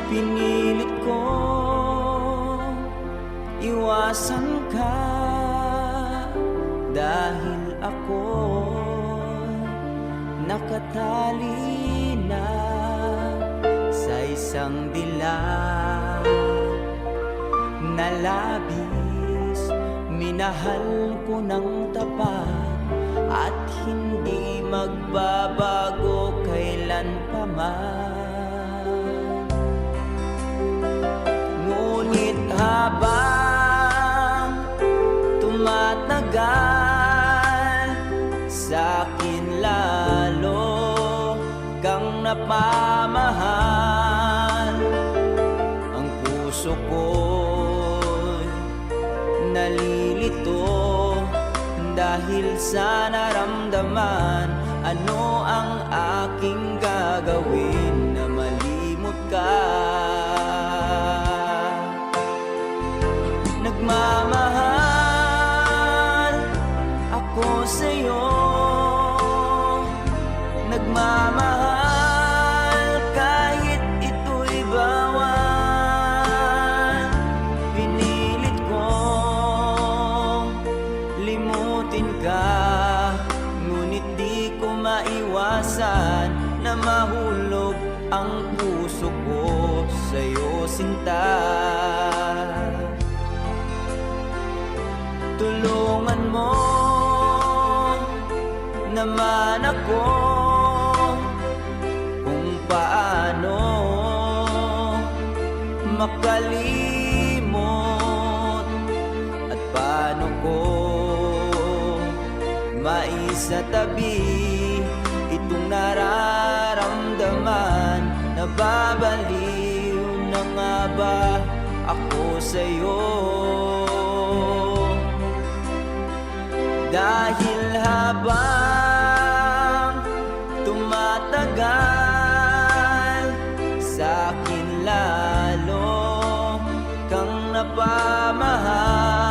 Pinilit ko iwasan ka dahil ako nakatali na sa isang dilag na labis. Minahal ko ng tapat at hindi magbabago kailan pa man. Ngunit habang tumatagal, sa'kin lalo kang napamahal. Ang puso ko'y nalilito dahil sa naramdaman. Ano ang aking gagawin na malimot ka? Nagmamahal ako sa'yo, nagmamahal kahit ito'y bawal. Pinilit kong limutin ka, ngunit di ko maiwasan na mahulog ang puso ko sa'yo, sinta. Tulungan mo naman ako kung paano makalimot at paano ko maisatabi itong nararamdaman. Nababaliw na nga ba ako sa'yo? Dahil habang tumatagal, sa'kin lalo kang napamahal.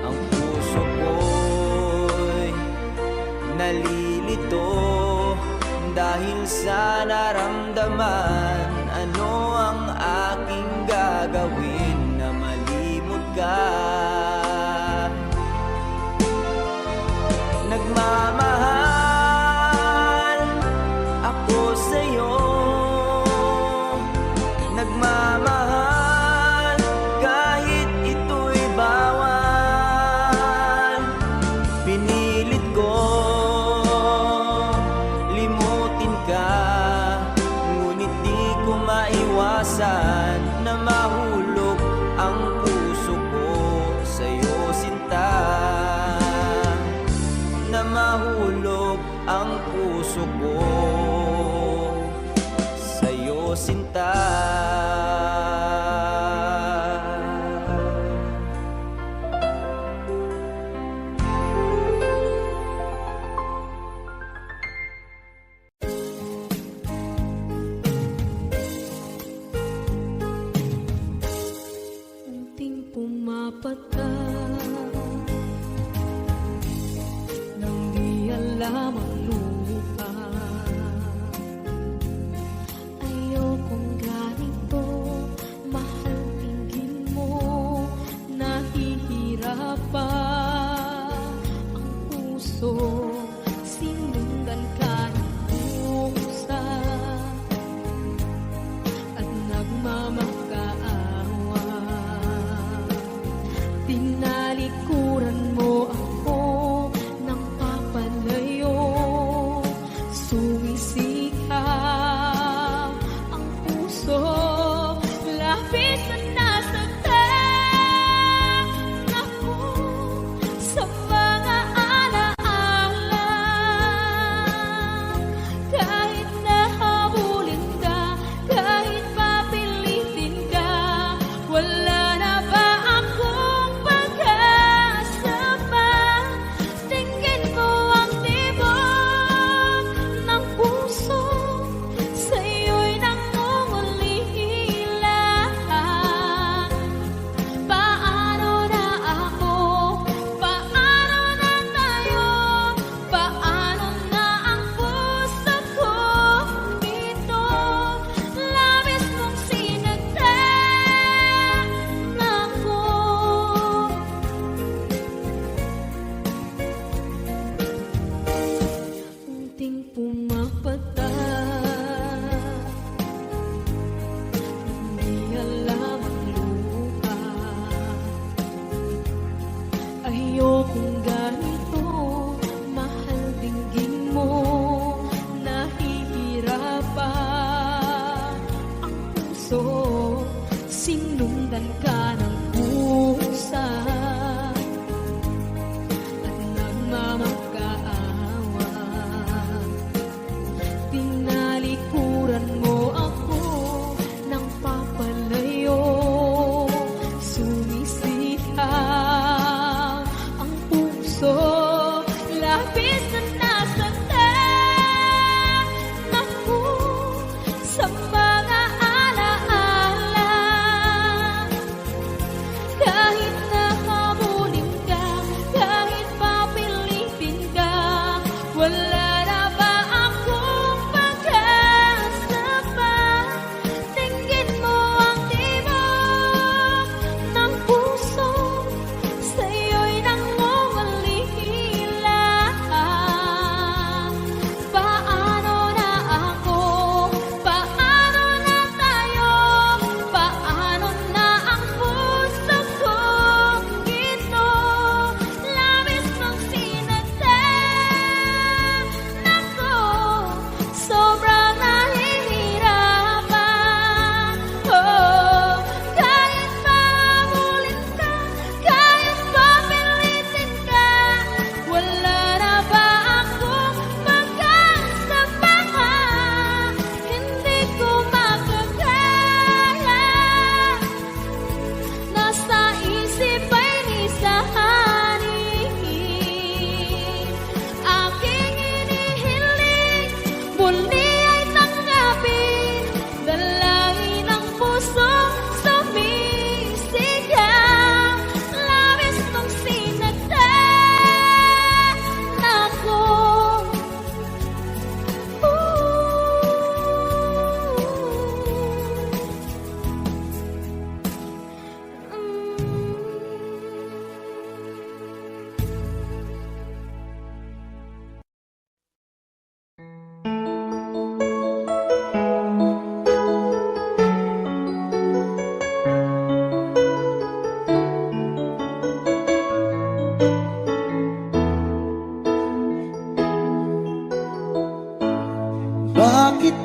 Ang puso ko'y nalilito dahil sa naramdaman. Ano ang aking gagawin na malimot ka? Nagmamahal ako sa'yo, nagmamahal kahit ito'y bawal. Pinilit ko limutin ka, ngunit di ko maiwasan na mahulog ang puso ko sa'yo, sinta. Na mahulog ang puso ko sa'yo, sinta. Unting pumapat ka nang di alam ang lupa. Ayokong ganito, mahal, tingin mo nahihirapan ang puso. Sinundan ka ng pusa at nagmamakaawa. Tinalikuran mo ako ng papalayo.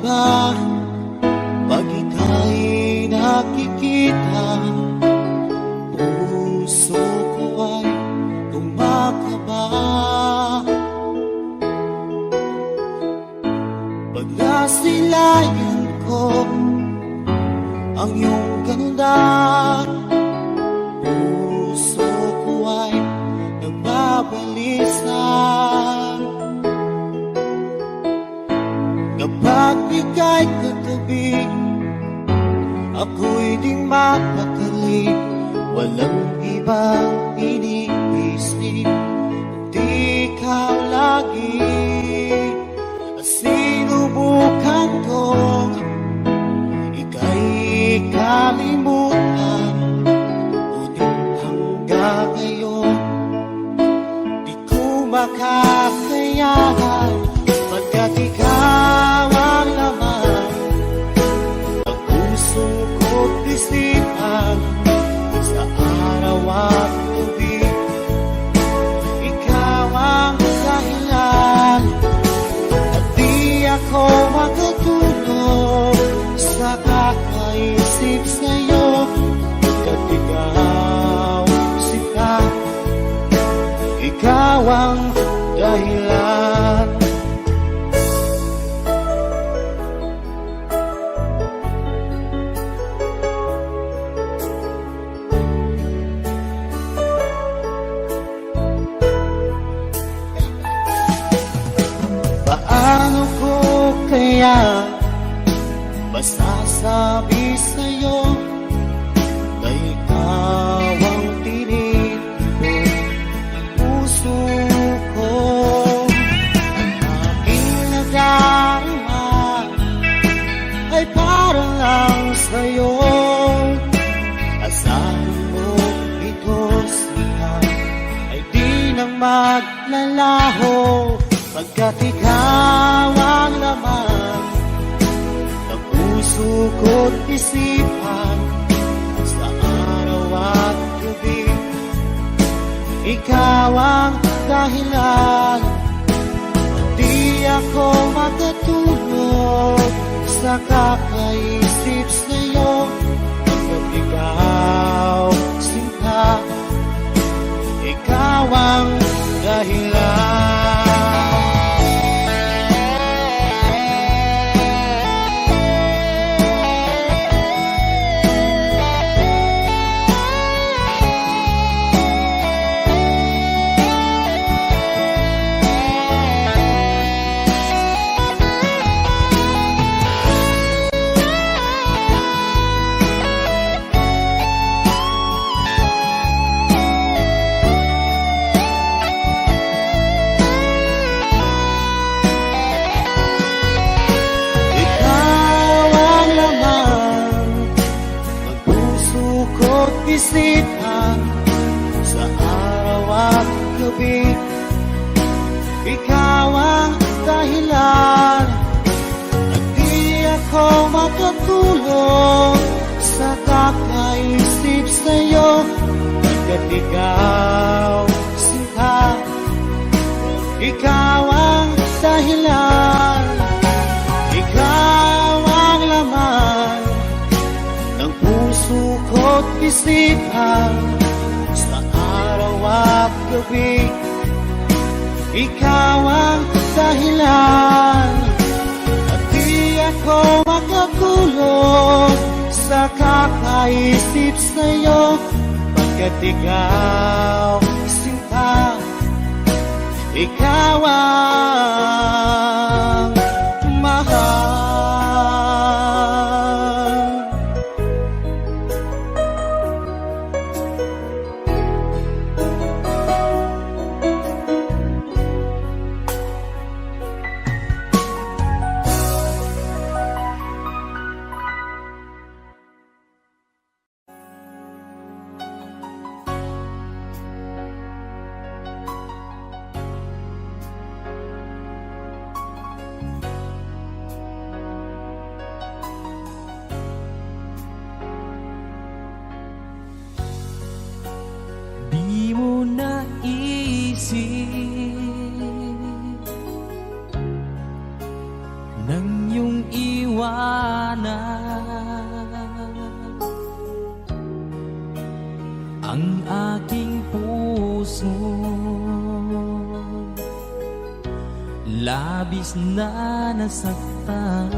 ba pag ika'y nakikita? Puso ko ay kumakaba pag nasilayan ko ang iyong ganda. Puso ko ay nagbabalisa kapag ika'y katabi. Ako'y di mapakali, walang ibang iniisip kundi ikaw lagi. At sinubukan kong ika'y kalimutan, ngunit hanggang ngayon di ko makakayanan, pagkat ikaw ang laman ng puso ko't isipan. Sa araw at gabi, ikaw ang dahilan, at di ako makatulog sa kakaisip sa'yo, pagkat ikaw sika, ikaw ang dahilan. Paano ko kaya masasabi sa'yo na ikaw ang tinitipid ng puso ko? Ang aking nadarama ay para lang sa'yo. Asahan mo ito siya ay di nang maglalaho, pagkat ikaw ang laman ng puso ko't isipan. Sa araw at gabi, ikaw ang dahilan, di ako makatulog sa kakaisip sa'yo, pagkat ikaw sinta, ikaw ang dahilan. Isipan sa araw at gabi, ikaw ang dahilan, at di ako makatulog sa kakaisip sa'yo, pagkat ikaw sinta, ikaw ang dahilan, ikaw ang laman ng puso ko't isipan. Sa araw at gabi, ikaw ang dahilan, at di ako makatulog sa kakaisip sa'yo, pagkat ikaw sinta, ikaw ang mahal. Nang iyong maliwanag ang aking puso. Labis na nasaktan,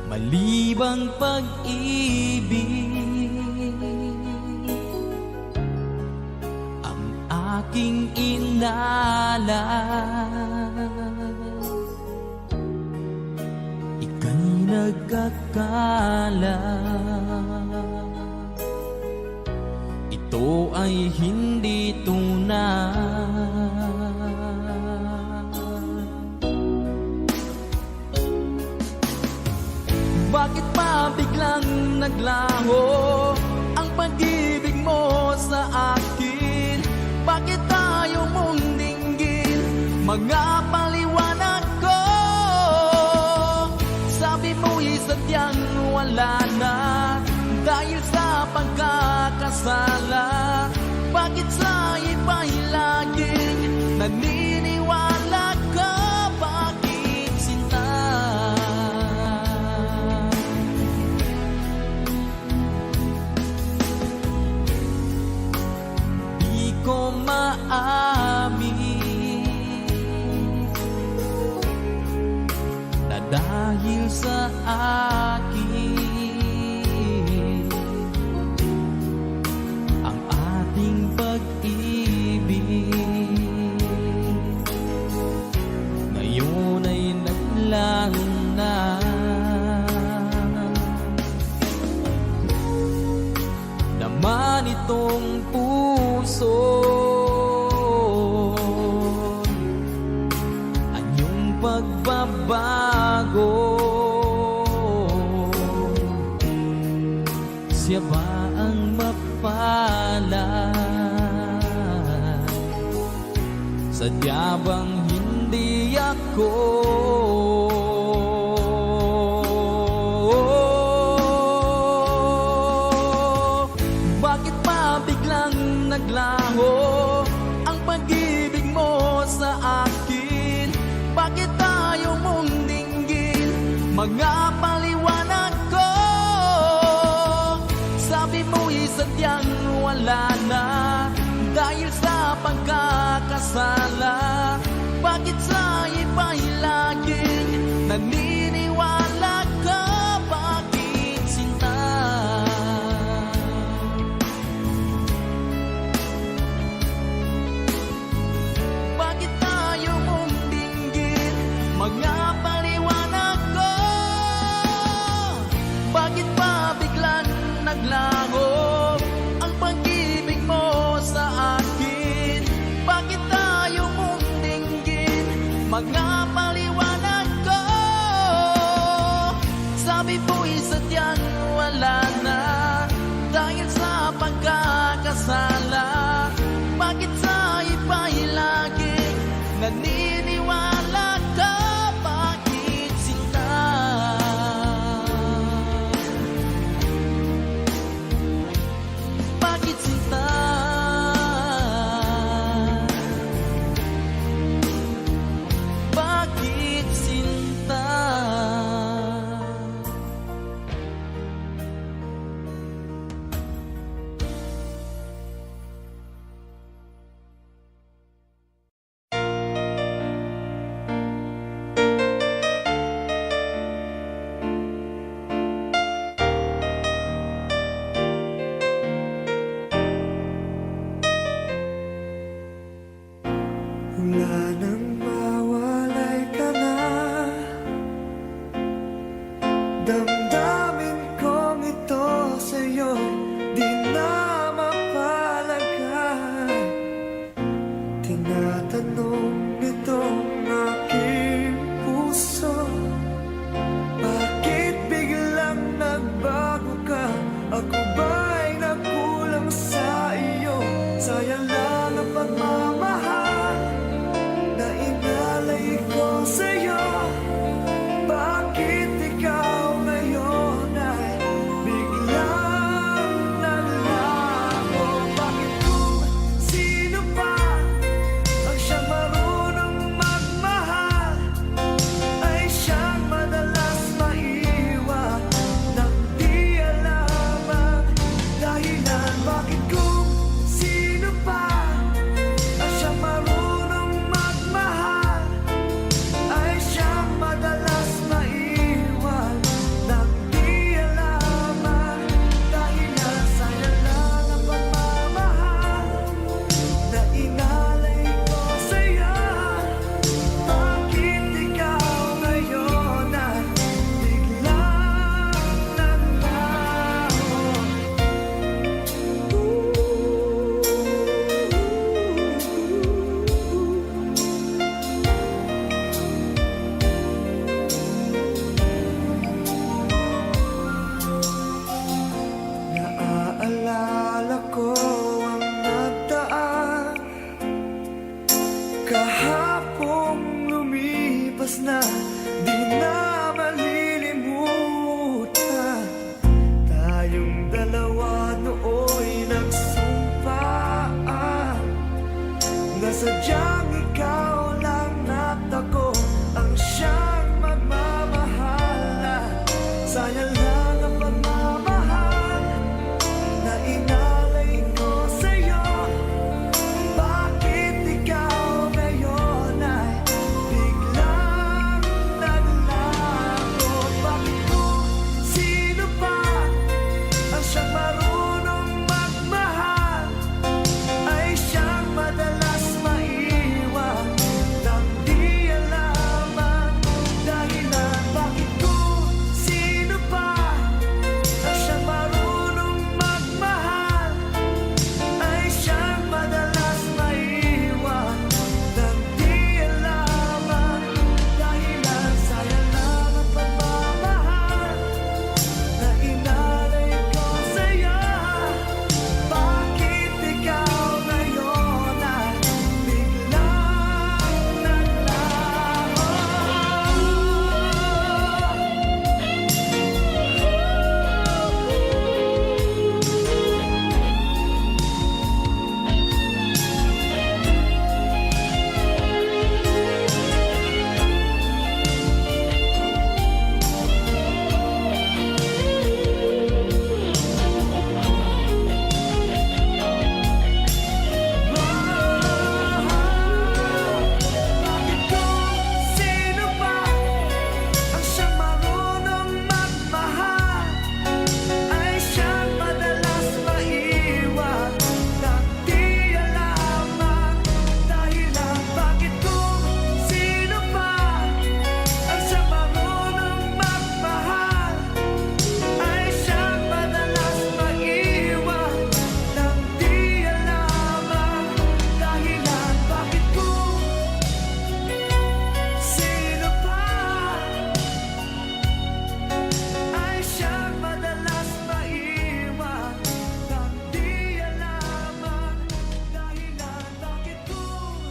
malibang pag-ibig ang aking inalay. Ika'y nagkakala ito ay hindi tunay. Bakit pa biglang naglaho ang pag-ibig mo sa akin? Bakit tayo mong dinggin mga paliwanag ko? Sabi mo'y sadyang wala na dahil sa pagkakasala. Bakit sa iba'y laging naniniwala ka? Bakit sinta? Di ko maamin na dahil sa akin ang ating pag-ibig ngayon ay naglaho na. Naman itong puso anyong pagbabago. Siya ba ang mapalad? Sadya bang hindi ako? Bakit pa biglang naglaho ang pag-ibig mo sa akin? Bakit tayo mong dinggin mga paliwanag ko? Sabi mo'y sadyang wala na dahil sa pagkakasala. Bakit sa iba'y laging naniniwala ka? Bakit sinta? Bakit tayo mong dinggin mga paliwanag ko? Bakit pa biglang naglaho ang pag-ibig mo sa akin? Bakit tayo mong dinggin mga paliwanag ko? Sabi mo'y sadyang wala na dahil sa pagkakasala. Bakit sa iba'y laging naniniwala ka? Bakit sinta? Bakit sinta? Bakit? lumipas na, di na malilimutan. Tayong dalawa nooy nagsumpaan na sadyang ikaw lang at ako ang siyang magmamahal. Sayang lang ang pagmamahal na inalay ko sa'yo. Bakit ikaw ngayon ay biglang naglago? Bakit kung sino pa ang siyang marunong magmahal ay siyang madalas maiwan nang di alam ang dahilan? Bakit kung sino pa ang siyang marunong magmahal ay siyang madalas maiwan nang di alam ang dahilan? Sayang lang ang pagmamahal na inalay ko sa'yo. Bakit ikaw ngayon ay biglang naglaho? Bakit kung sino pa ang siyang marunong magmahal ay siyang madalas maiwan nang di alam ang dahilan? Bakit kung sino pa ang siyang marunong magmahal ay siyang madalas maiwan nang di alam ang dahilan? Bakit kung sino pa ay siyang madalas maiwan nang di alam ang dahilan? Bakit kung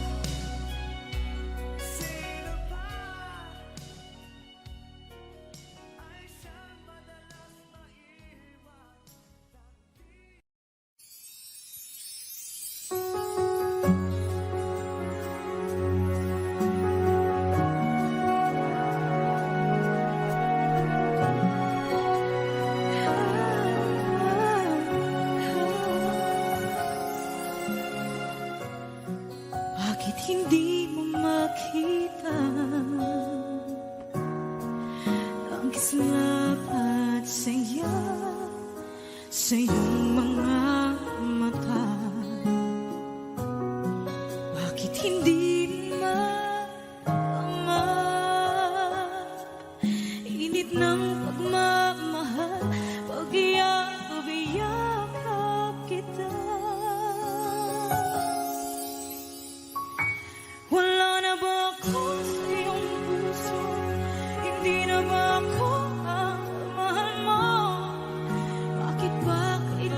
sino pa ay siyang madalas maiwan? Bakit hindi mo makita ang kislapat saya sa iyong mga mata? Bakit hindi maama init ng pagmamahal pag iyakap kita? Wala na ba ako sa iyong puso? Hindi na ba ako ang mahal mo? Bakit ba kailangan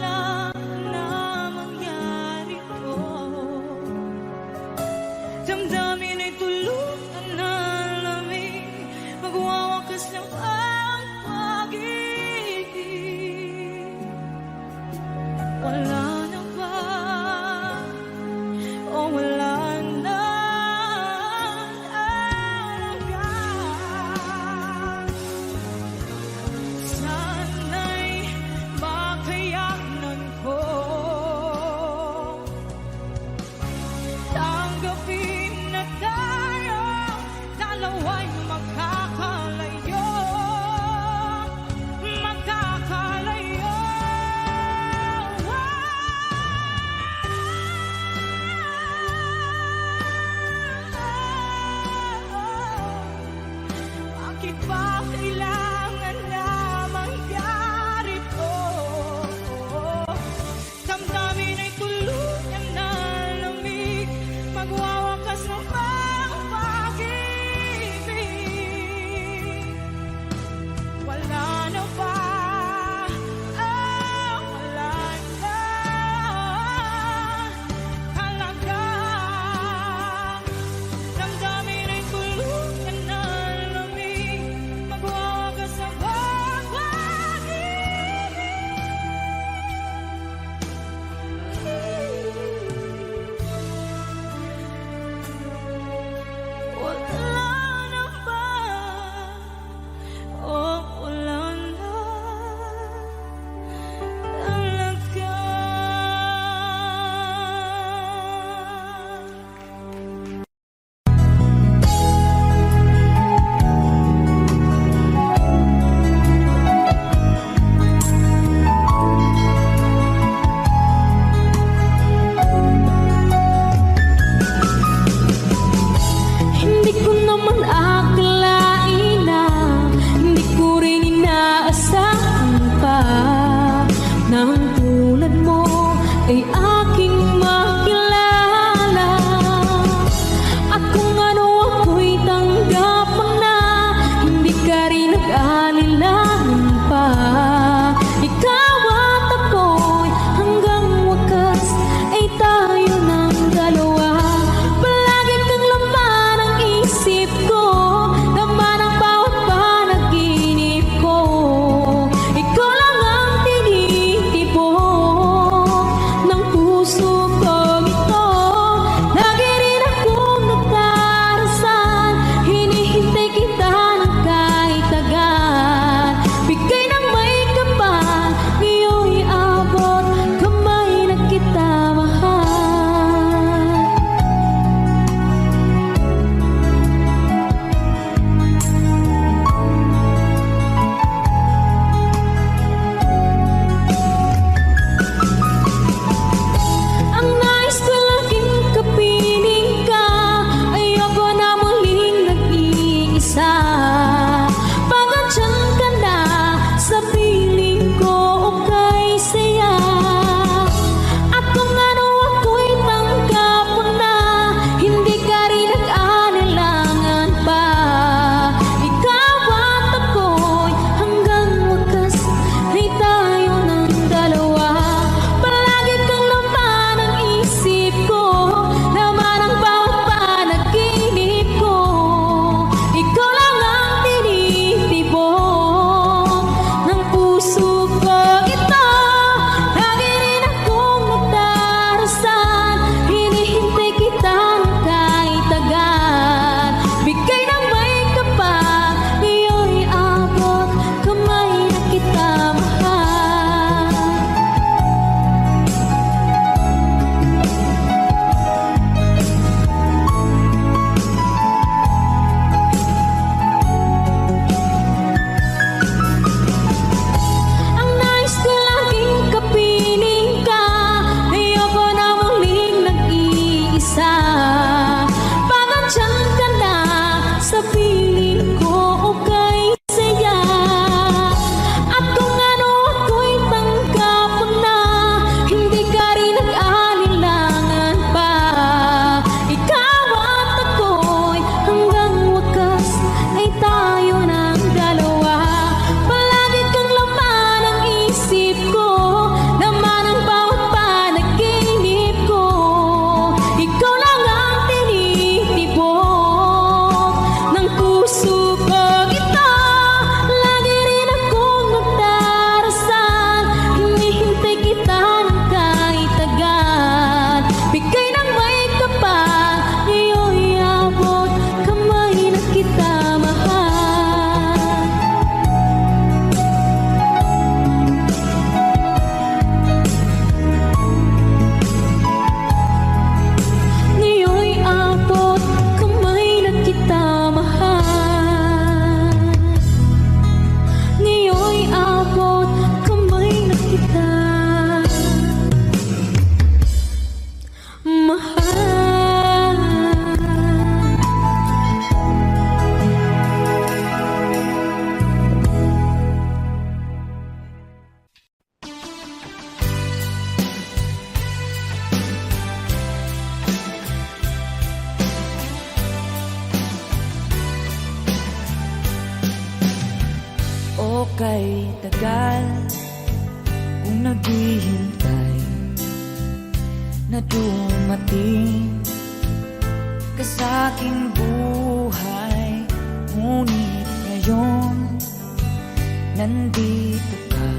kay tagal kung naghihintay na dumating ka sa aking buhay. Ngunit ngayon nandito ka.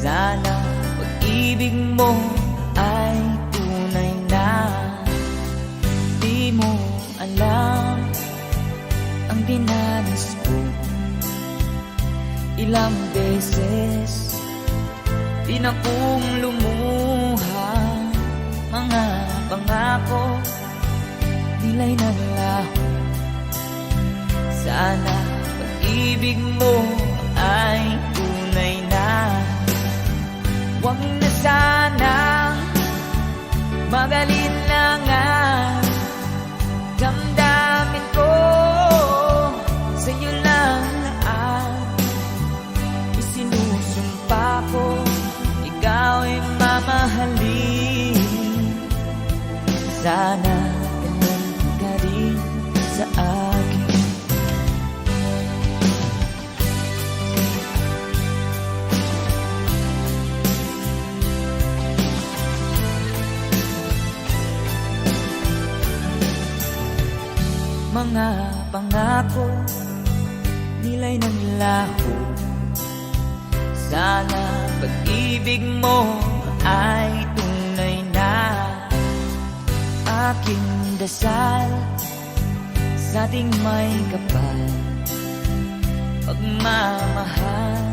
Sana pag-ibig mo ay tunay na. Di mo alam ang dinanas ko. Ilang beses din akong lumuha. Mga pangako nila'y naglaho. Sana pag-ibig mo ay tunay na. Huwag na sanang magalinlangan. Damdamin ko sa'yo lang ang isinusumpa ko. Ikaw ay mamahalin. Sana ganun ka rin sa akin. Mga pangako nila'y naglaho. Sana pag-ibig mo ay tunay na. Aking dasal sa ating may kapal. Pagmamahal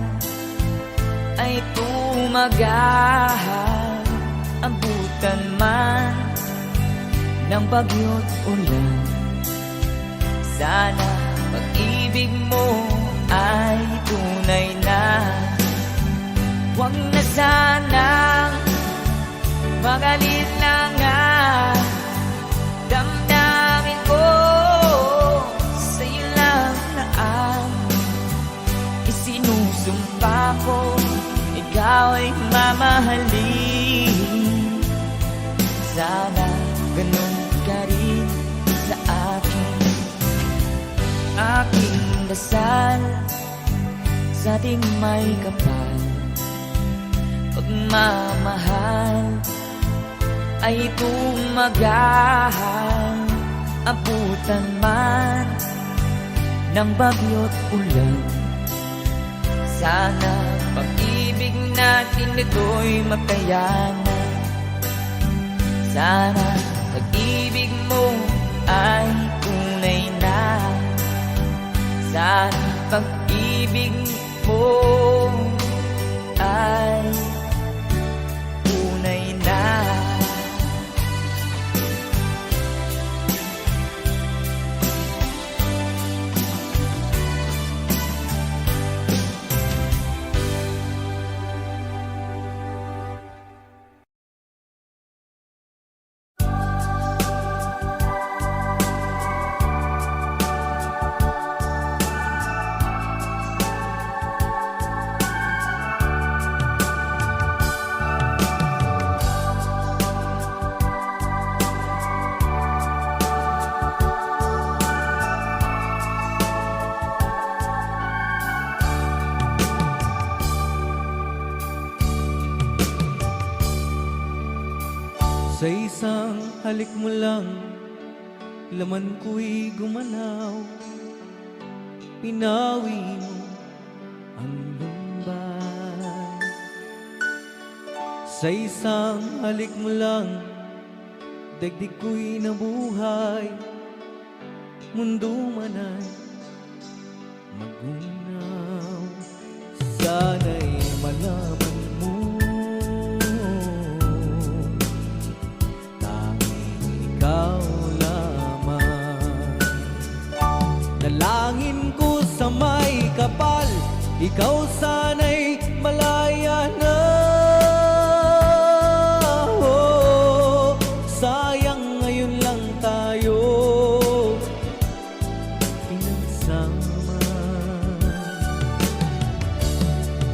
ay tumagahal. Abutan man ng bagyo't ulan. Sana pag-ibig mo ay tunay na. Huwag na sanang magalinlangan. Damdamin ko sa'yo lang na ang isinusumpa ko. Ikaw ay mamahalin. Sana ganun ka rin sa akin. Aking dasal sa ating may kapal. Pagmamahal ay tumagahal. Abutan man ng bagyo't ulan. Sana pag-ibig natin ito'y makayanan. Sana pag-ibig mo ay tunay na. Sana pag-ibig mo ay tunay na. Sa isang halik mo lang, laman ko'y gumalaw. Pinawi mo ang lumbay. Sa isang halik mo lang, dagdig ko'y nabuhay. Mundo man ay magunaw. Sana'y malaman mo, ikaw lamang. Dalangin ko sa may kapal, ikaw sana'y malaya na. Oh, sayang ngayon lang tayo pinagsama.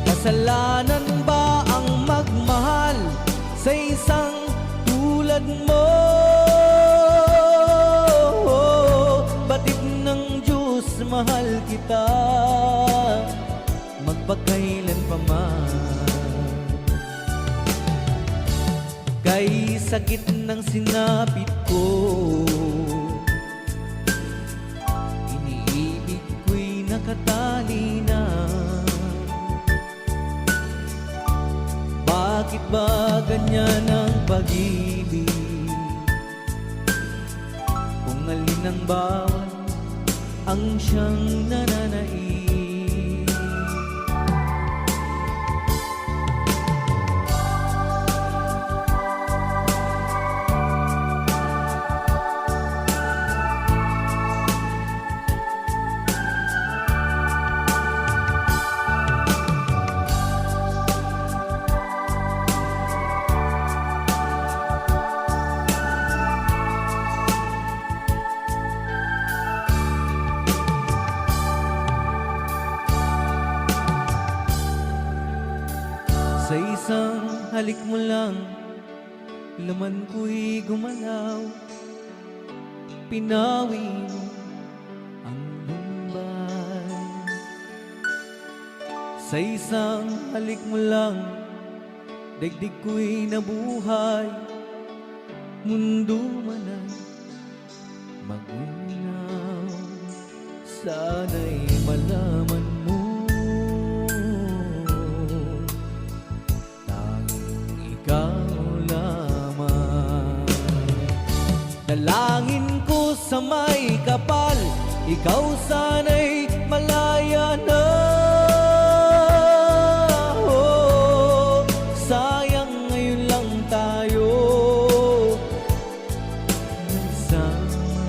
Kasalanan ba ang magmahal sa isang tulad mo? Batid ng Diyos, mahal kita. magpakailan pa man. Kay sakit ng sinapit ko, iniibig ko'y nakatali na. Bakit ba ganyan ang pag-ibig? Kung alin ang bawat ang siyang nananaig. Sa isang halik mo lang, laman ko'y gumalaw. Pinawi mo ang lumbay. Sa isang halik mo lang, daigdig ko'y nabuhay. Mundo man ay magunaw. Sana'y malaman mo, ikaw lamang. Dalangin ko sa may kapal, ikaw sana'y malaya na. Oh, sayang ngayon lang tayo nagsama.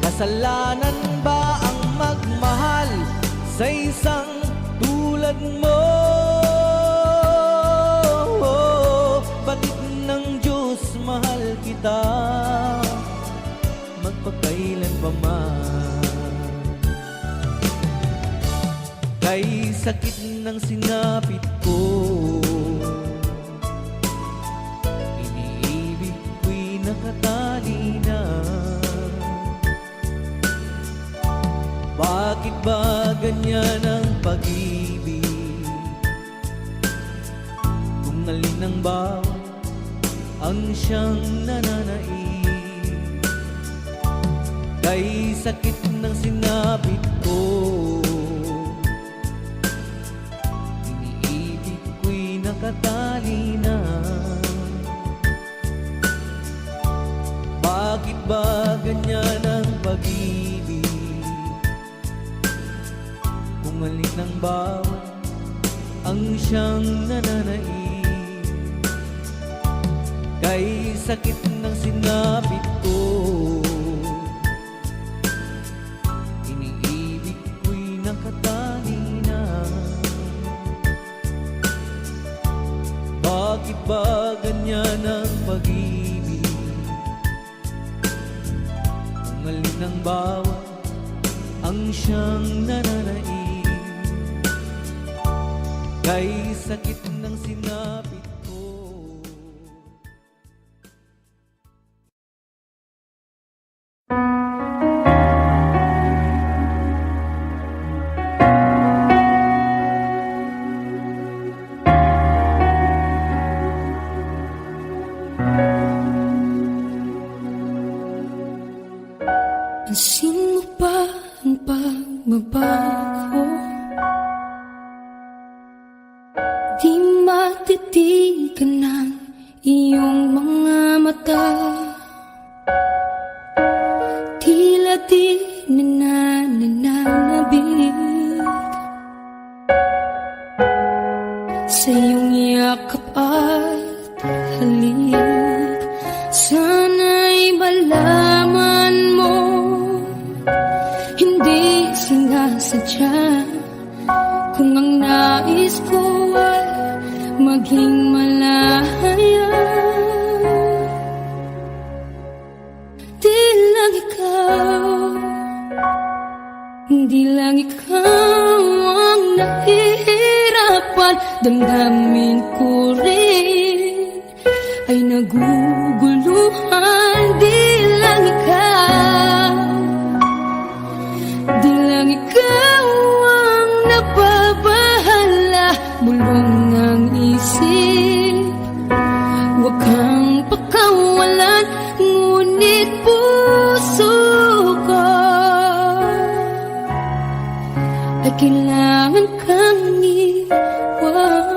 Kasalanan ba ang magmahal sa isang tulad mo? Mahal kita magpakailan pa man. Kay sakit ng sinapit ko, iniibig ko'y nakatali na. Bakit ba ganyan ang pag-ibig? Kung alin ang bawat ang siyang nananaig. Kay sakit ng sinapit ko, iniibig ko'y nakatali na. Bakit ba ganyan ang pag-ibig? Kung alin ang bawat ang siyang nananaig. Kay sakit ng sinapit ko, iniibig ko'y nakatali na. Bakit ba ganyan ang pag-ibig? Kung alin ang bawat ang siyang nananaig. Kay sakit ng sinapit ko. Pansin mo ba ang pagbabago? Di matitigan ng iyong mga mata. Tila di nananabig sa iyong yakap at halik. Sana'y malaman mo, hindi sinasadya. Kung ang nais ko ay maging malaya, di lang ikaw, di lang ikaw ang nahihirapan. Damdamin ko rin ay naguguluhan. Di lang ikaw, di lang ikaw kailangan kang iwan.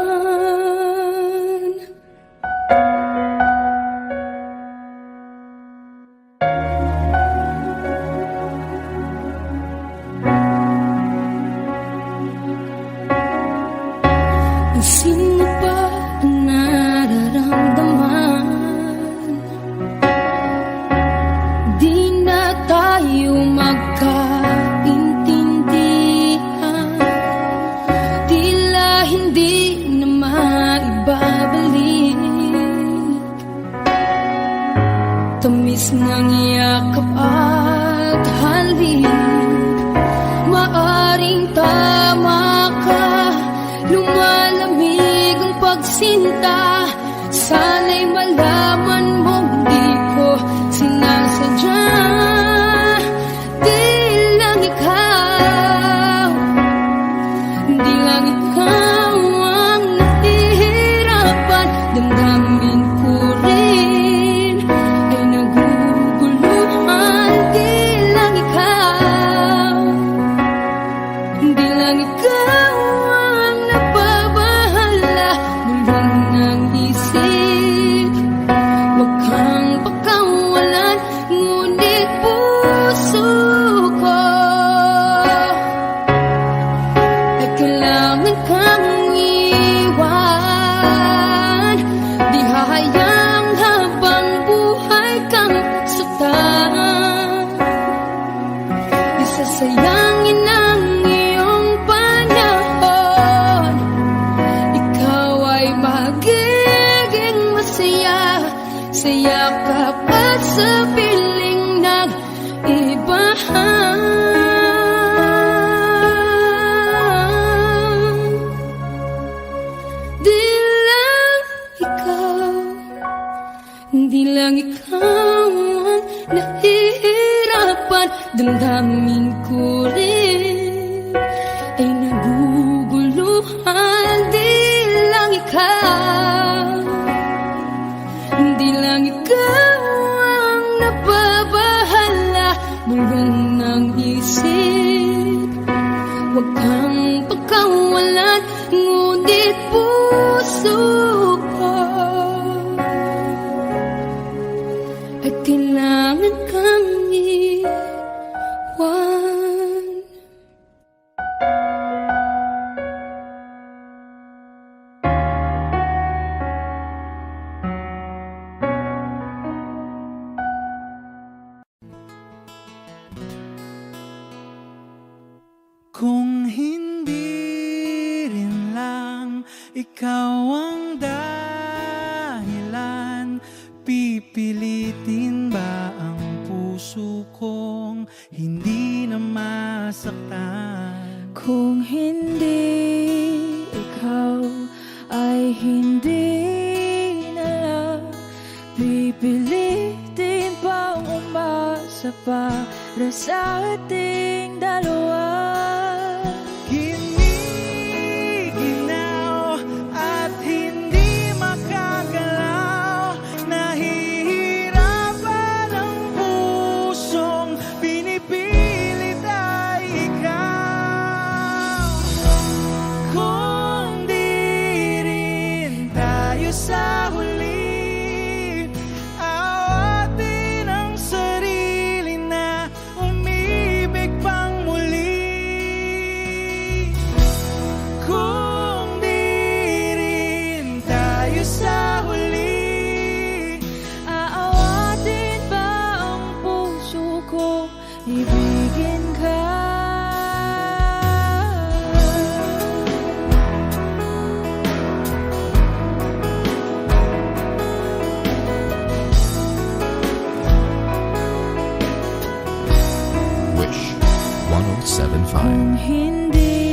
Sino ba ang nararamdaman? Di na tayo magkaintindihan, tila hindi na maibabalik. Tamis ng yakap at halik, maaring tama ka. Lumalamig ang pagsinta, sana'y malaman mong di ko sinasadya. Di lang ikaw ang nahihirapan. Damdamin ko rin ay naguguluhan. Di lang ikaw ang nababahala. Mulong ng isip, huwag kang pakawalan, ngunit puso ko ay kailangan kang iwan. Di hahayang habang buhay kang saktan, isasayangin ang iyong panahon. Ikaw ay magiging masaya sa yakap at sa piling ng ibahan. Di lang ikaw ang nahihirapan. Damdamin ko rin ay naguguluhan. Di lang ikaw ang nababahala. Mulong ng isip, huwag kang pagkawalan, ngunit puso ko ay kailangan kang iwan. Kung hindi rin lang ikaw ang dahilan, pipilitin ba ang puso kong hindi na masaktan? Kung hindi ikaw ay hindi na lang, pipilitin bang umasa para sa ating dalawa? Giniginaw at hindi makagalaw, nahihirapan ang pusong pinipilit ay ikaw. Kung di rin tayo sa huli, awatin ang sarili na umibig pang muli. Kung di rin tayo sa huli, Aawatin ba ang puso ko, ibigin ka? Wish 1075. Kung hindi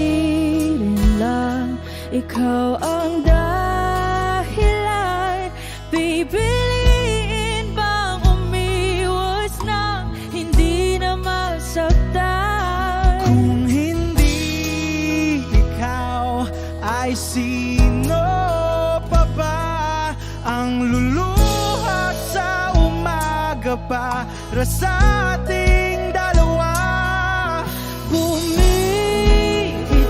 rin lang ikaw ang dahilan, pipiliin bang umiwas nang hindi na masaktan? kung hindi ikaw ay sino pa ba ang luluha sa umaga para sa ating dalawa? Bumibili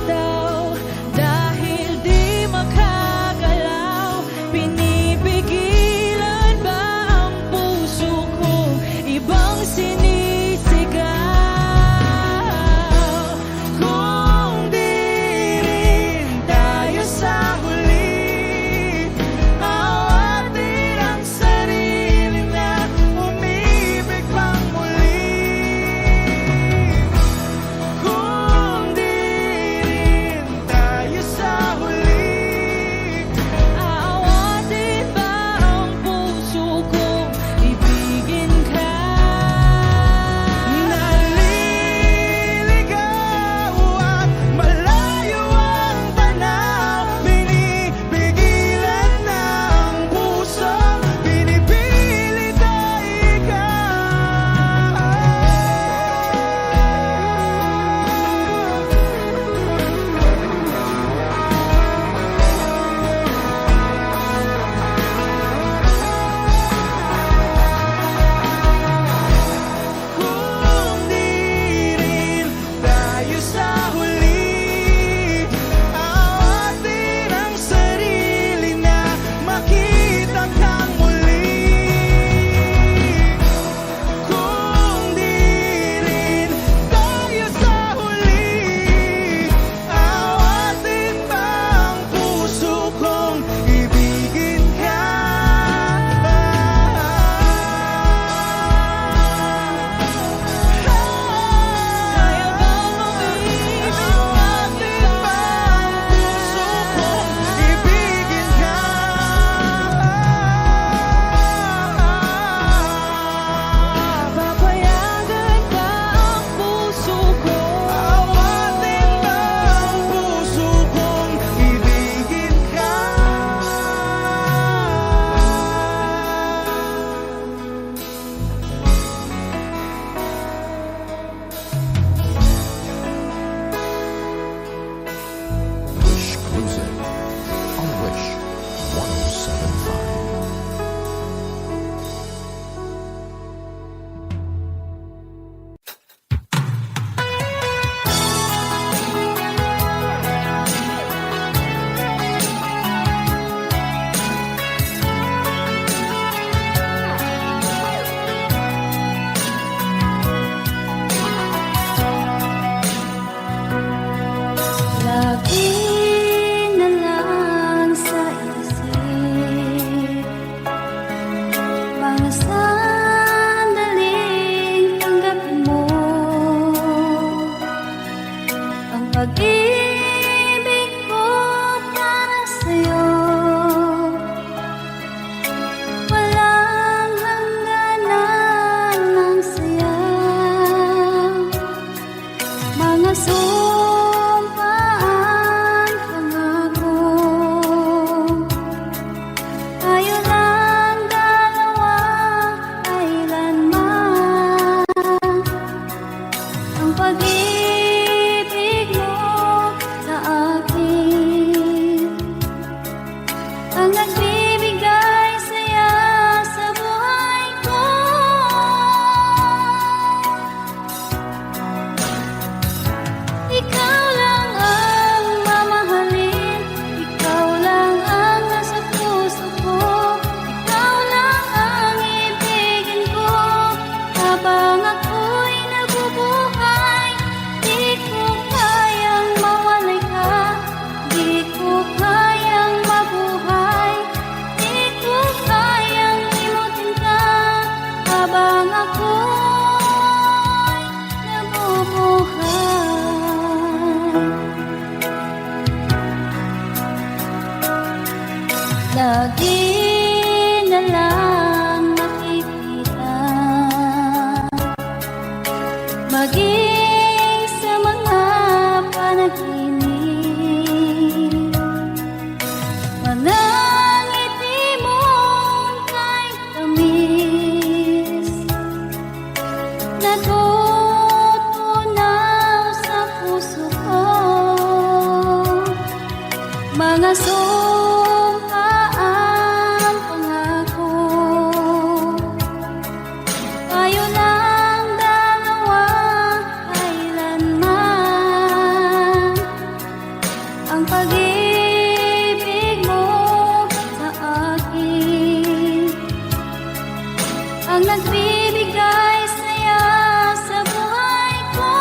pag-ibig mo sa akin ang nagbibigay saya sa buhay ko. Ikaw lang ang mamahalin, ikaw lang ang nasa puso ko, ikaw lang ang ibigin ko habang ako'y nabubuhay. Di ko kayang mawalay ka, di ko kayang mabuhay, di ko kayang limutin ka habang ako'y nabubuhay. Lagi na lang nakikita, maging sa mga panaginip, manangiti mong kay tamis, natutunaw sa puso ko, mga sumpaang pangako. Tayo lang dalawa kailanman, ang pag-ibig mo sa akin ang nagbibigay saya sa buhay ko.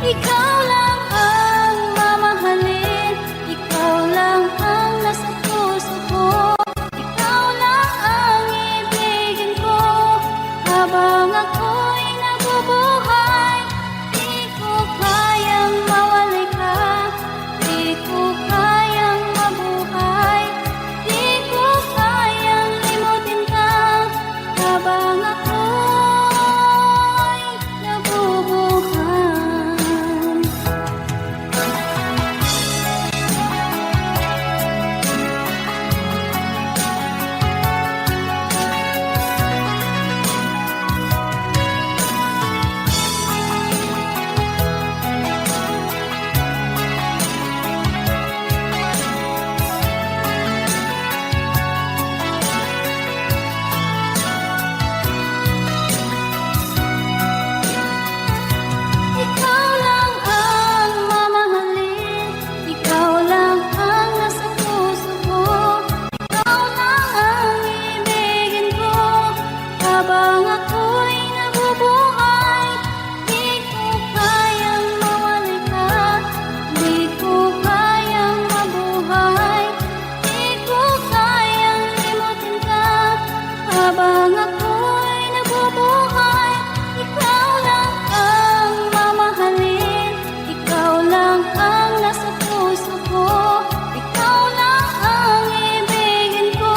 Ikaw lang ang mamahalin, ikaw lang ang nasa puso ko, ikaw lang ang ibigin ko habang ako'y nabubuhay. Di ko kayang mawalay ka, di ko kayang mabuhay, di ko kayang limutin ka habang ako'y nabubuhay. Ikaw lang ang mamahalin, ikaw lang ang nasa puso ko, ikaw lang ang ibigin ko habang ako'y nabubuhay. Di ko kayang mawalay ka, di ko kayang mabuhay, di ko kayang limutin ka habang ako'y nabubuhay. Ikaw lang ang mamahalin, ikaw lang ang nasa puso ko, ikaw lang ang ibigin ko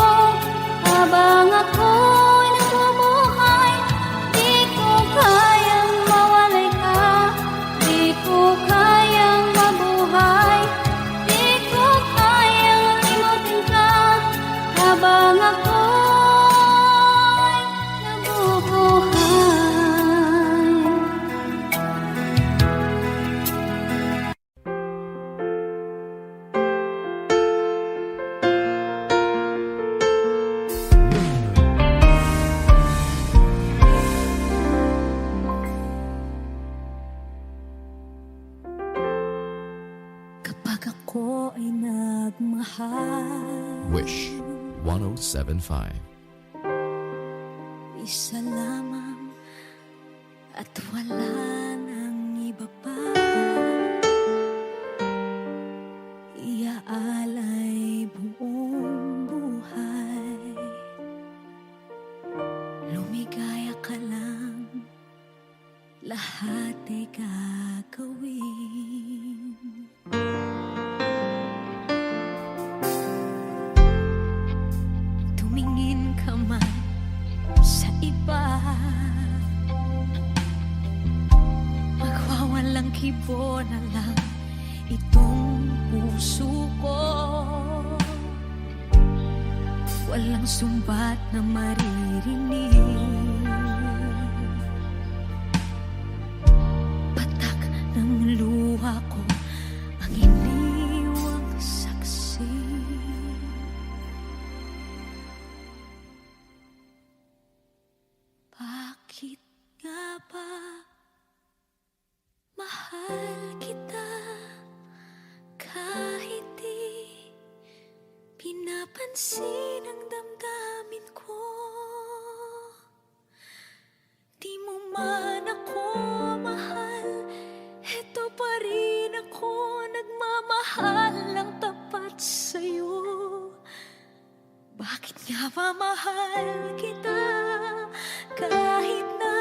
habang ako'y nabubuhay. Di ko kayang mawalay ka, di ko kayang mabuhay, di ko kayang limutin ka habang ako'y nabubuhay. Kapag ako ay nagmahal, Wish 1075. isa lamang at wala nang iba pa, iaalay buong buhay. Lumigaya ka lang, lahat ay gagawin. Tumingin ka man sa iba, magwawalang kibo na lang itong puso ko. walang sumbat na maririnig. Patak ng luha ko ang iniwang saksi. Bakit nga ba mahal kita kahit di pinapansin ang damdamin ko? Di mo man ako mahal, eto pa rin ako nagmamahal ng tapat sa'yo. Bakit nga ba mahal kita kahit na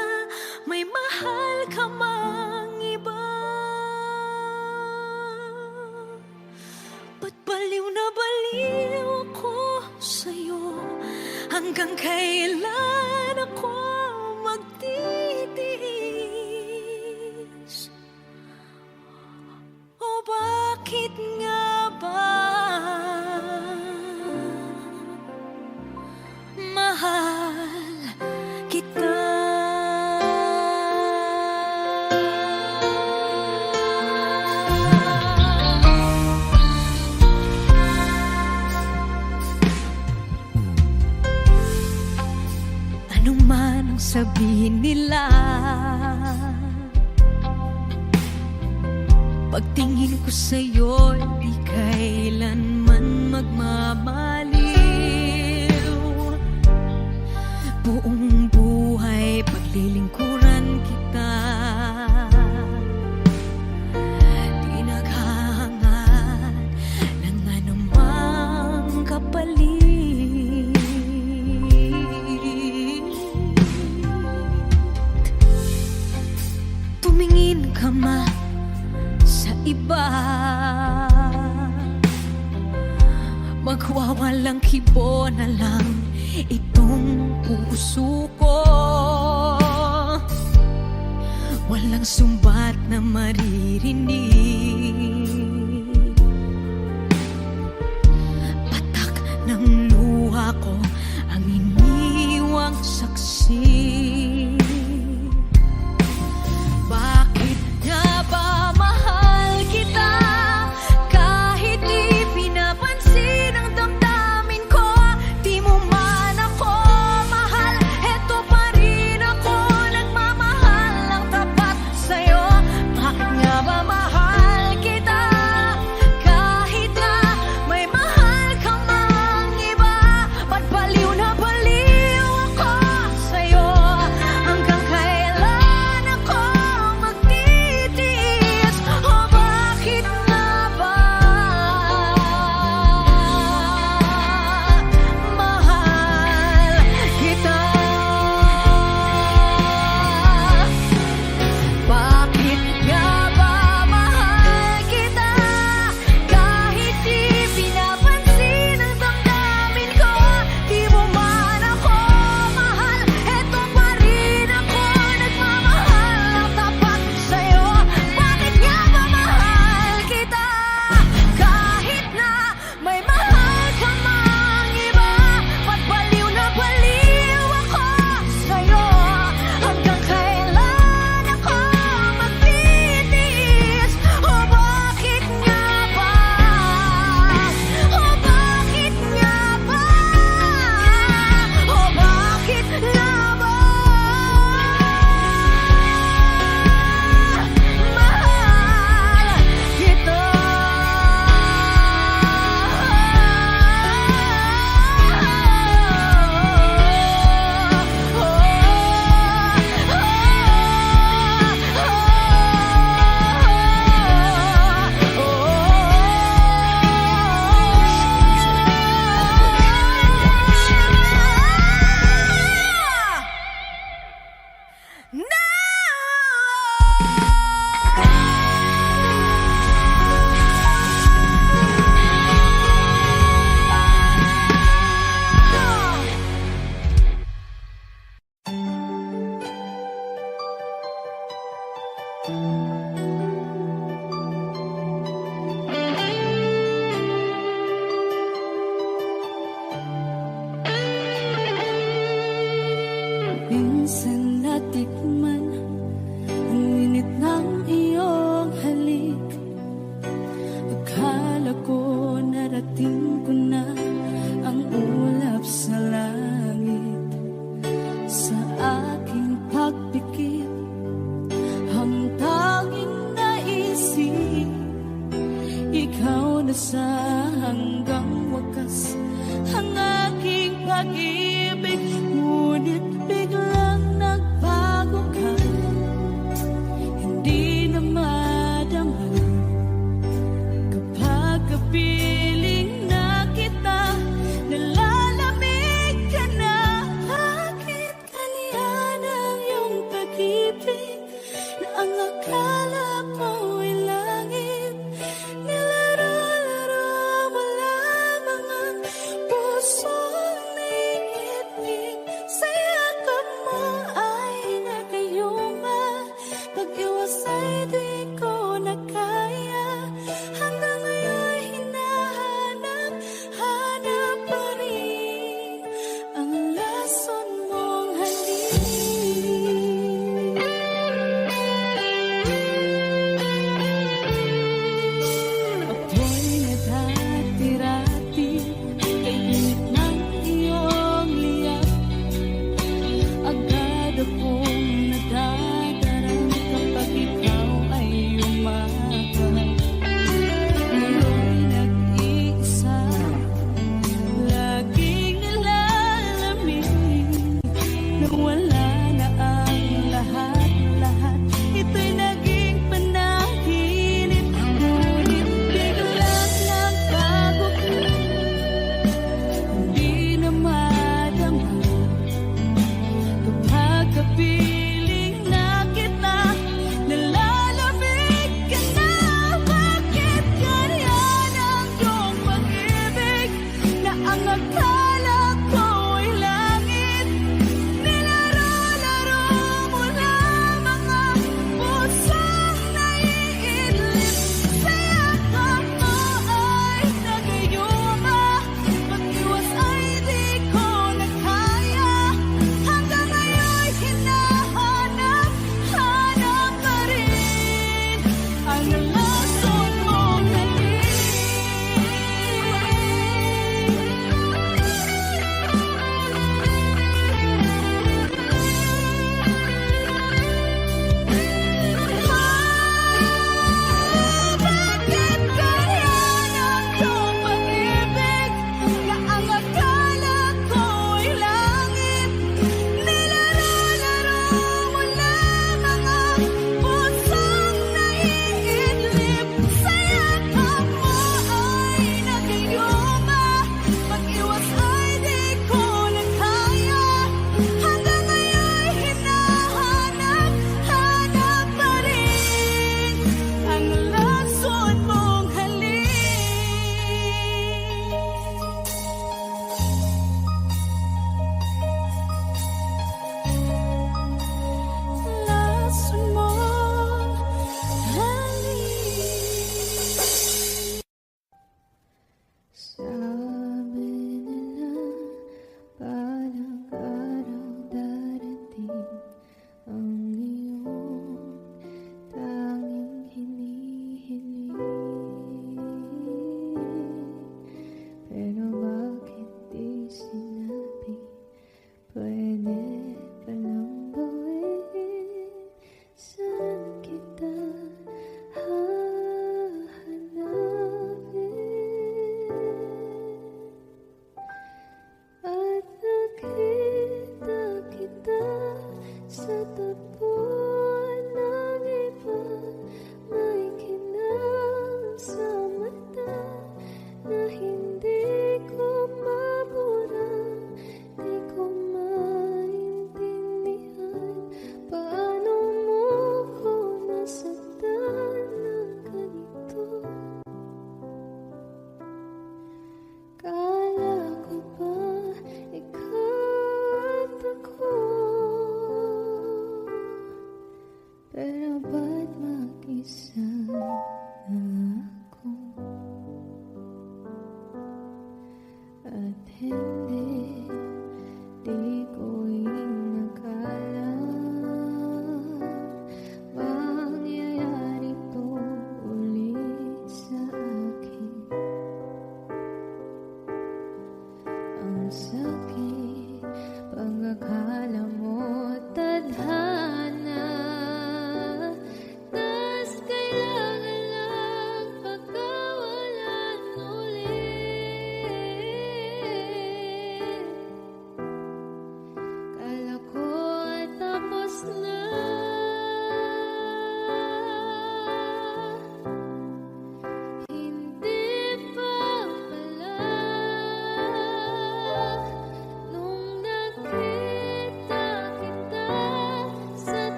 may mahal ka mang iba? Ba't baliw na baliw ako sa'yo? Hanggang kailan ako magtitiis? O bakit nga ba mahal kita? Ano man ang sabihin nila, pagtingin ko sa'yo, di kailanman magmamaliw. Buong buhay paglilingkuran kita, di naghahangad ng anumang kapalit. Tumingin ka man sa iba, magwawalang kibo na lang itong puso ko. Walang sumbat na maririnig. Patak ng luha ko ang iniwang saksi. Bakit nga ba mahal kita kahit di pinapansin ang damdamin ko? Di mo man ako mahal, eto pa rin ako nagmamahal ng tapat sa'yo. Bakit nga ba mahal kita kahit na may mahal ka mang iba? Ba't baliw na baliw ako sa'yo? Minsan natikman ang init ng iyong halik. Akala ko narating ko na ang ulap sa langit. Sa aking pagpikit, ang tanging naisip, ikaw na sa hanggang wakas ang aking pag-ibig. Ngunit biglang nagbago ka,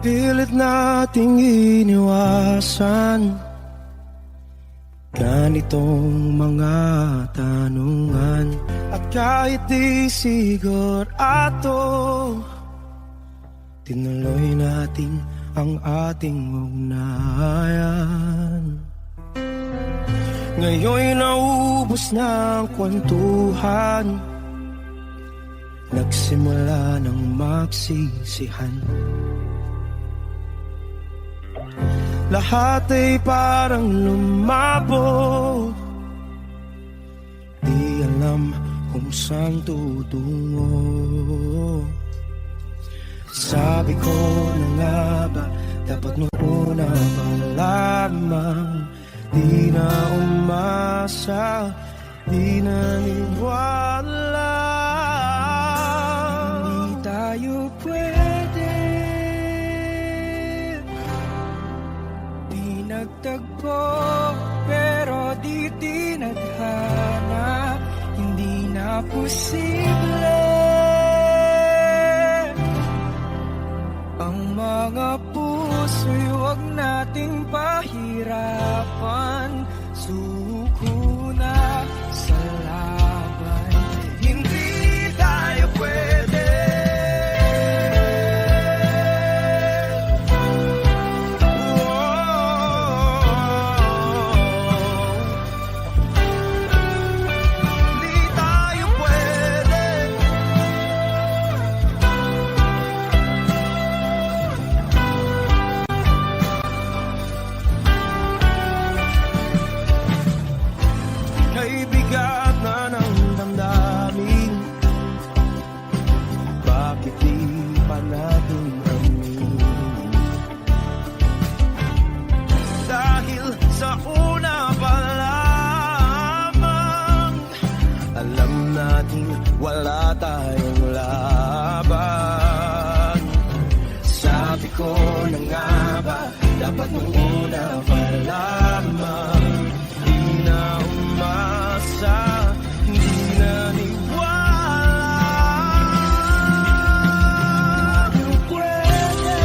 pilit nating iniwasan ganitong mga tanungan. At kahit di sigurado, tinuloy natin ang ating ugnayan. Ngayon'y naubos na ang kwentuhan, nagsimula ng magsisihan. Lahat ay parang lumabo, di alam kung saan tutungo. Sabi ko na nga ba, dapat nung una pa lamang, di na umasa, di naniwala. Hindi tayo pwede, di nagtagpo, pero di tinadhana. Hindi na posible ang mga puso'y huwag nating pahirapan. Suko na sa laban, hindi tayo pwede. Hindi tayo pwede. Kay bigat na ng damdamin, bakit di pa natin aminin? Dahil sa una pa lamang, alam natin wala tayong laban. Sabi ko na nga ba, dapat nung una pa lamang, di na umasa, di naniwala. Tayo pwede,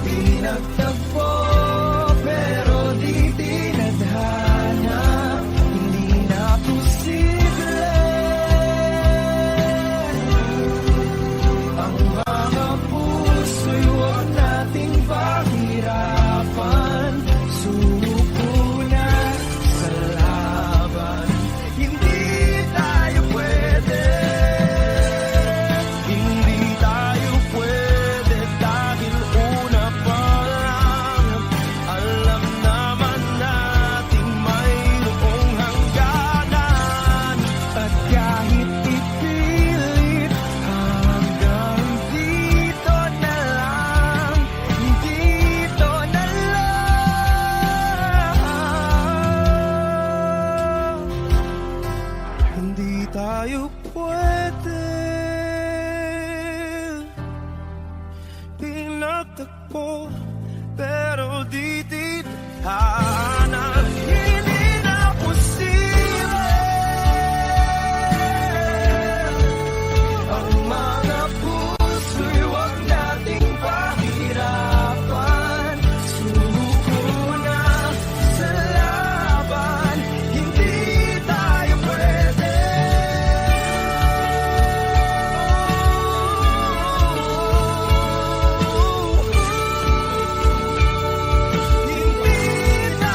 di nagtagpo, pero di tinadhana. Hindi na posible ang mga puso'y huwag nating pahirapan. Suko na sa laban, hindi tayo pwede. Hindi tayo pwede dahil una pa lang, alam naman nating mayroong hangganan. At kahit ipilit, hanggang dito na lang, dito na lang. Hindi tayo pwede, pinagtagpo, pero di tithanan. Hindi na posible ang mga puso'y huwag nating pahirapan. Suko na sa laban, hindi tayo pwede. Hindi tayo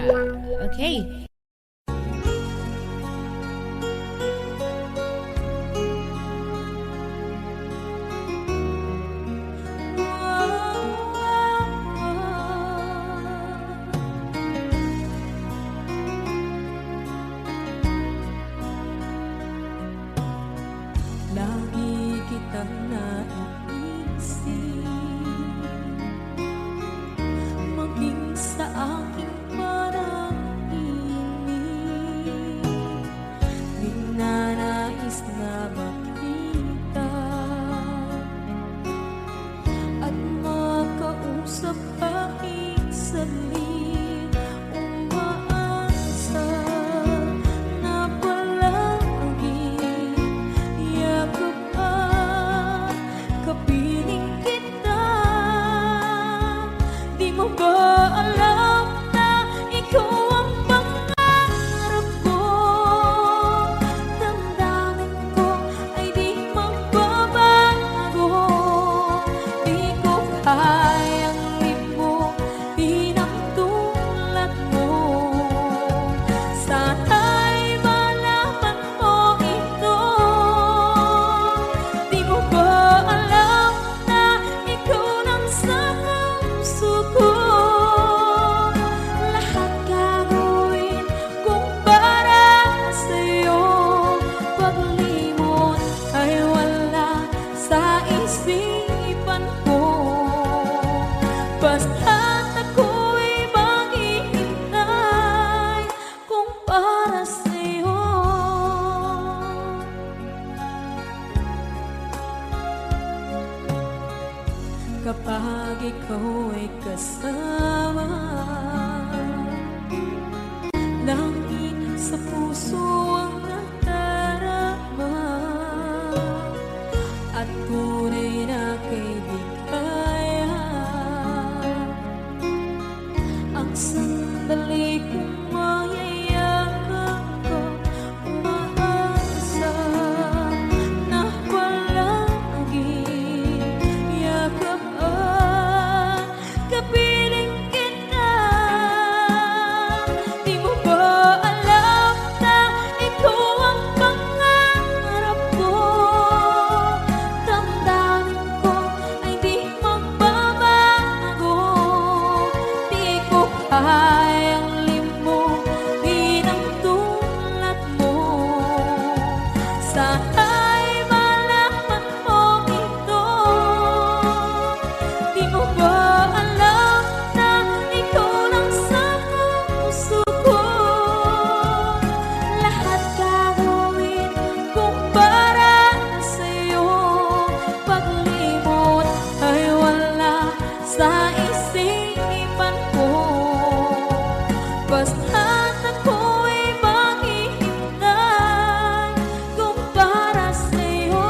Okay. Lagi kitang naiisip, maging sa aking parang inip. Di na nais na makita at makausap kahit saglit. Umaasa na palagi yakap at kapiling kita. Di mo ba alam na ikaw ang pangarap ko? Damdamin ko ay di magbabago. Di ko kayang limutin ang tulad mo. Sana'y malaman mo ito. Di mo ba alam na ikaw lang sa puso ko? Lahat gagawin kung para sa'yo. Paglimot ay wala sa isipan ko. Basta't ako'y maghihintay kung para sa'yo. Kapag ikaw ay kasama, langit sa puso ang nadarama at tunay na kaibigan. Ang sandali kong mayayakap ko, umaasa na palagi yakap at kapiling kita. Di mo ba alam na ikaw ang pangarap ko? Damdamin ko ay di magbabago. Di ko kayang limutin ang tulad mo. Sana'y malaman mo ito. Di mo ba alam na ikaw lang sa puso ko? Lahat gagawin kung para sa'yo. Paglimot ay wala sa isipan ko. Basta't ako'y maghihintay kung para sa'yo.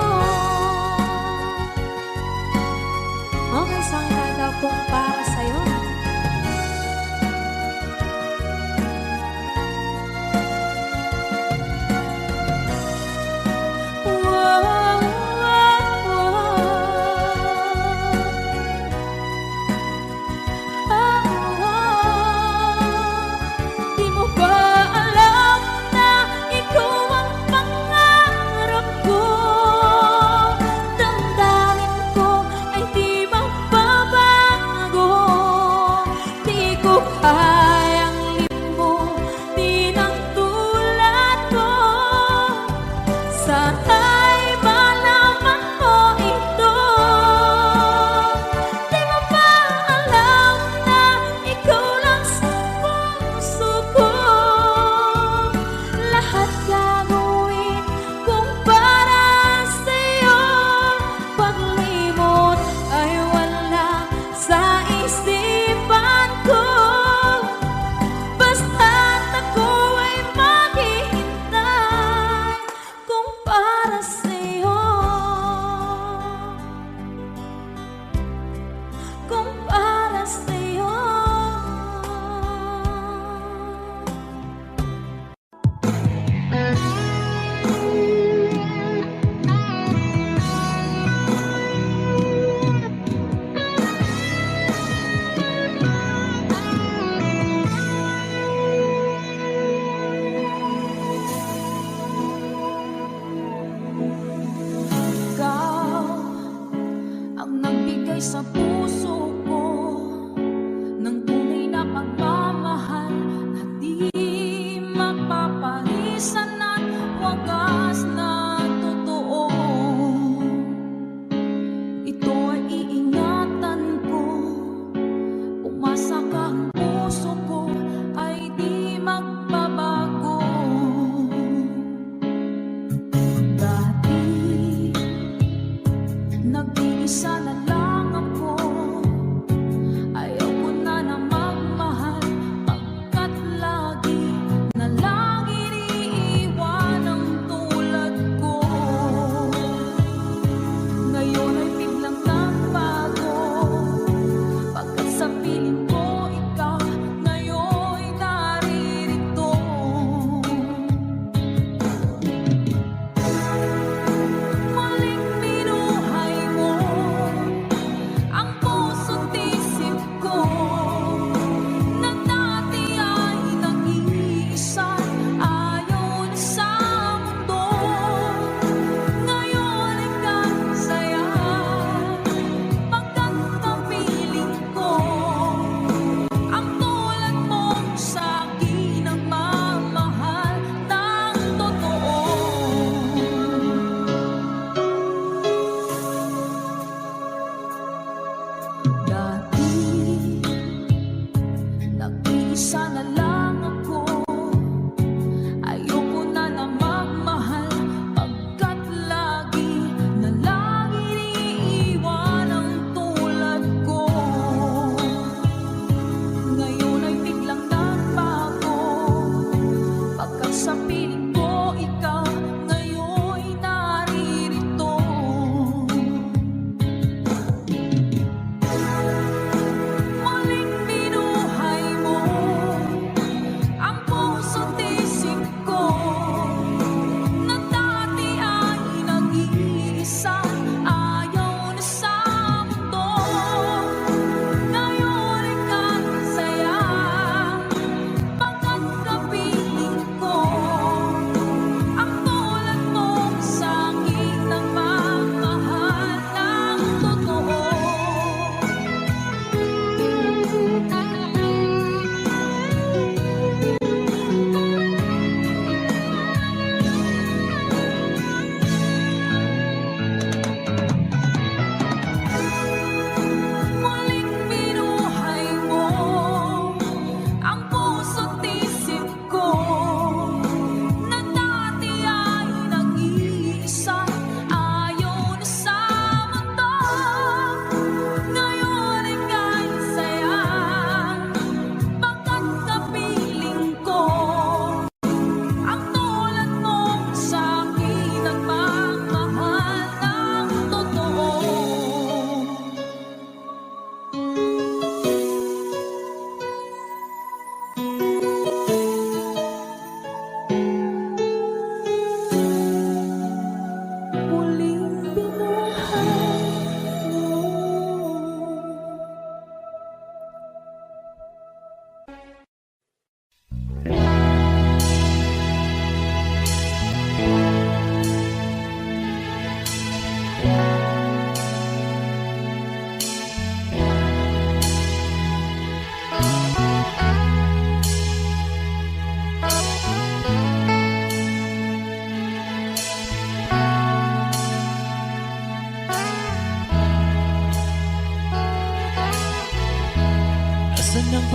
Okay, saan ka kung para sa'yo? Di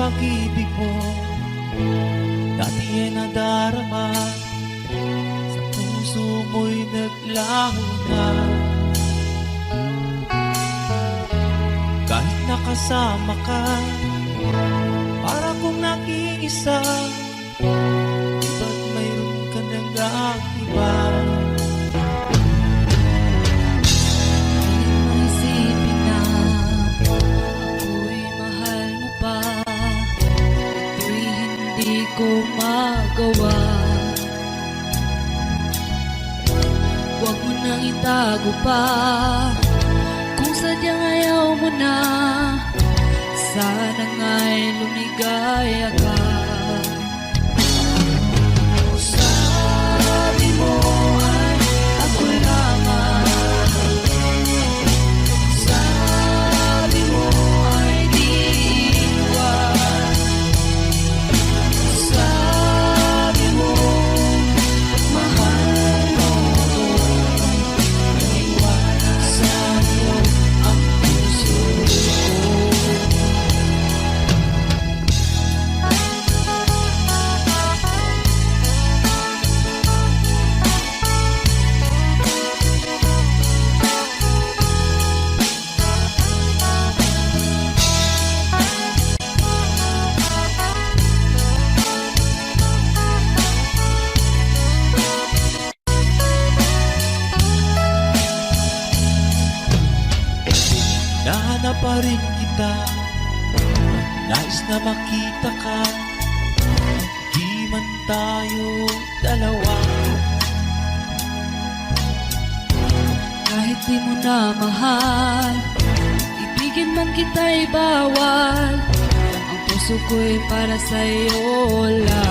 pag-ibig mo dati ay nadarama, sa puso mo'y naglaho na. Kahit nakasama ka, para kong nag-iisa, ba't mayroon ka nang iba? Isipin na ako'y mahal mo pa, ito'y hindi ko magawa. Huwag mo nang itago pa, kung sadyang ayaw mo na, sana nga'y lumigaya ka. Sabi mo ay ako lamang, sabi mo ay di iwan, sabi mo mahal mo ko, iwanan sa'yo ang puso ko. Nahanap pa rin kita, nais na makita ka, di man tayo dalawa. Kahit di mo na mahal, ibigin man kita'y bawal, ang puso ko'y para sa'yo lang.